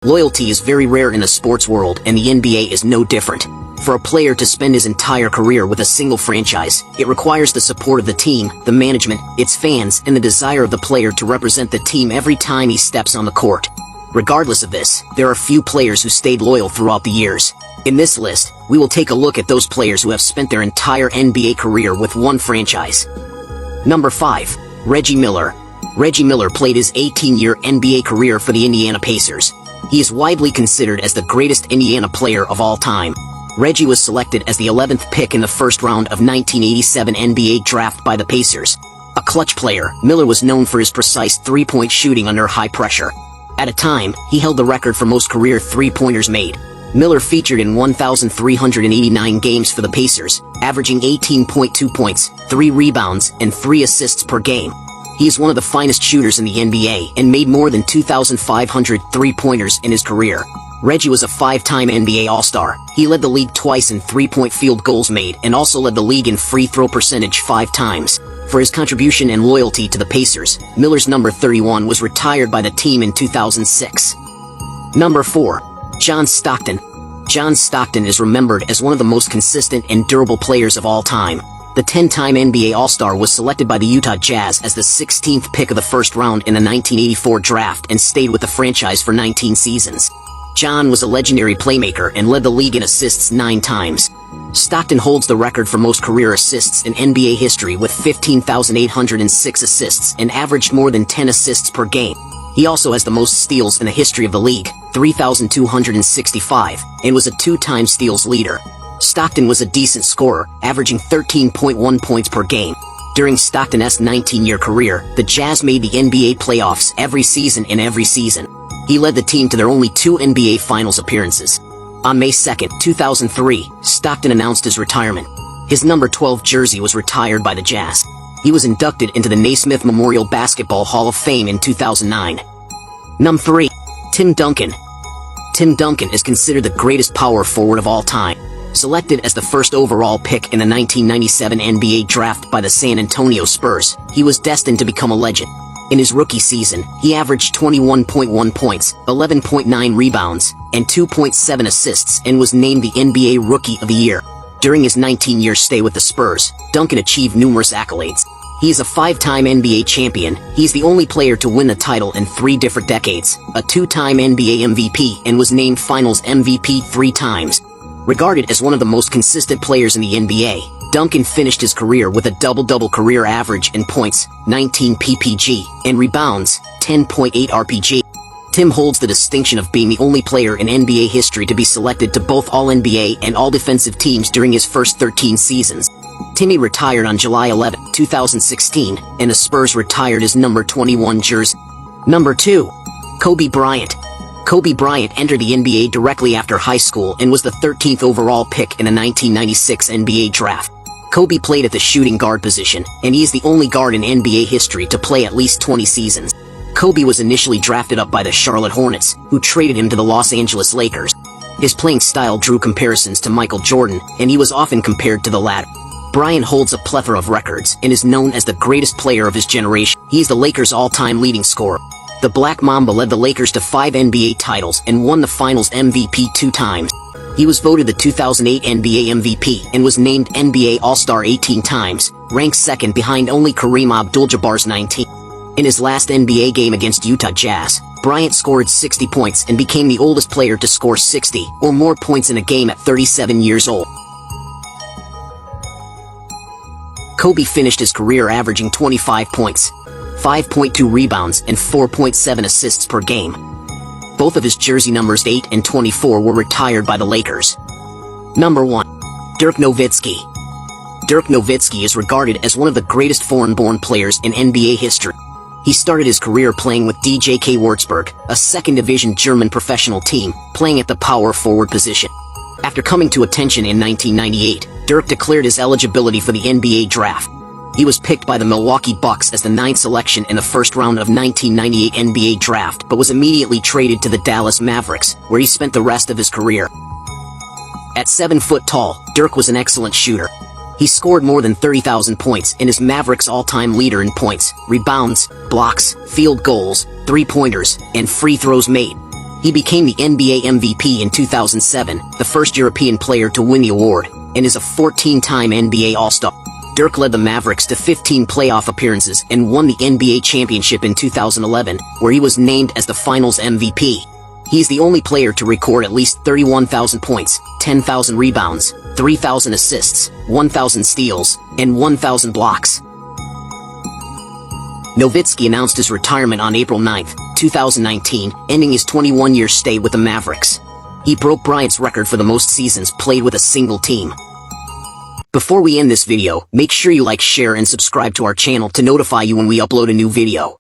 Loyalty is very rare in the sports world, and the NBA is no different. For a player to spend his entire career with a single franchise, it requires the support of the team, the management, its fans, and the desire of the player to represent the team every time he steps on the court. Regardless of this, there are few players who stayed loyal throughout the years. In this list, we will take a look at those players who have spent their entire NBA career with one franchise. Number 5. Reggie Miller. Reggie Miller played his 18-year NBA career for the Indiana Pacers. He is widely considered as the greatest Indiana player of all time. Reggie was selected as the 11th pick in the first round of 1987 NBA draft by the Pacers. A clutch player, Miller was known for his precise three-point shooting under high pressure. At a time, he held the record for most career three-pointers made. Miller featured in 1,389 games for the Pacers, averaging 18.2 points, 3 rebounds, and 3 assists per game. He is one of the finest shooters in the NBA and made more than 2,500 three-pointers in his career. Reggie was a 5-time NBA All-Star. He led the league twice in three-point field goals made and also led the league in free throw percentage 5 times. For his contribution and loyalty to the Pacers, Miller's number 31 was retired by the team in 2006. Number 4. John Stockton. John Stockton is remembered as one of the most consistent and durable players of all time. The 10-time NBA All-Star was selected by the Utah Jazz as the 16th pick of the first round in the 1984 draft and stayed with the franchise for 19 seasons. John was a legendary playmaker and led the league in assists 9 times. Stockton holds the record for most career assists in NBA history with 15,806 assists and averaged more than 10 assists per game. He also has the most steals in the history of the league, 3,265, and was a 2-time steals leader. Stockton was a decent scorer, averaging 13.1 points per game. During Stockton's 19-year career, the Jazz made the NBA playoffs every season. He led the team to their only 2 NBA Finals appearances. On May 2, 2003, Stockton announced his retirement. His number 12 jersey was retired by the Jazz. He was inducted into the Naismith Memorial Basketball Hall of Fame in 2009. Number 3. Tim Duncan. Tim Duncan is considered the greatest power forward of all time. Selected as the first overall pick in the 1997 NBA draft by the San Antonio Spurs, he was destined to become a legend. In his rookie season, he averaged 21.1 points, 11.9 rebounds, and 2.7 assists and was named the NBA Rookie of the Year. During his 19-year stay with the Spurs, Duncan achieved numerous accolades. He is a 5-time NBA champion. He's the only player to win the title in 3 different decades, a 2-time NBA MVP, and was named Finals MVP 3 times. Regarded as one of the most consistent players in the NBA, Duncan finished his career with a double-double career average in points, 19 PPG, and rebounds, 10.8 RPG. Tim holds the distinction of being the only player in NBA history to be selected to both All-NBA and All-Defensive teams during his first 13 seasons. Timmy retired on July 11, 2016, and the Spurs retired his number 21 jersey. Number 2. Kobe Bryant. Kobe Bryant entered the NBA directly after high school and was the 13th overall pick in the 1996 NBA draft. Kobe played at the shooting guard position, and he is the only guard in NBA history to play at least 20 seasons. Kobe was initially drafted up by the Charlotte Hornets, who traded him to the Los Angeles Lakers. His playing style drew comparisons to Michael Jordan, and he was often compared to the latter. Bryant holds a plethora of records and is known as the greatest player of his generation. He is the Lakers' all-time leading scorer. The Black Mamba led the Lakers to 5 NBA titles and won the Finals MVP 2 times. He was voted the 2008 NBA MVP and was named NBA All-Star 18 times, ranked second behind only Kareem Abdul-Jabbar's 19. In his last NBA game against Utah Jazz, Bryant scored 60 points and became the oldest player to score 60 or more points in a game at 37 years old. Kobe finished his career averaging 25 points, 5.2 rebounds, and 4.7 assists per game. Both of his jersey numbers 8 and 24 were retired by the Lakers. Number 1. Dirk Nowitzki. Dirk Nowitzki is regarded as one of the greatest foreign-born players in NBA history. He started his career playing with DJK Würzburg, a second-division German professional team, playing at the power forward position. After coming to attention in 1998, Dirk declared his eligibility for the NBA draft. He was picked by the Milwaukee Bucks as the 9th selection in the first round of 1998 NBA draft, but was immediately traded to the Dallas Mavericks, where he spent the rest of his career. At 7 foot tall, Dirk was an excellent shooter. He scored more than 30,000 points and is Mavericks' all-time leader in points, rebounds, blocks, field goals, three-pointers, and free throws made. He became the NBA MVP in 2007, the first European player to win the award, and is a 14-time NBA All-Star. Dirk led the Mavericks to 15 playoff appearances and won the NBA championship in 2011, where he was named as the Finals MVP. He is the only player to record at least 31,000 points, 10,000 rebounds, 3,000 assists, 1,000 steals, and 1,000 blocks. Nowitzki announced his retirement on April 9, 2019, ending his 21-year stay with the Mavericks. He broke Bryant's record for the most seasons played with a single team. Before we end this video, make sure you like, share, and subscribe to our channel to notify you when we upload a new video.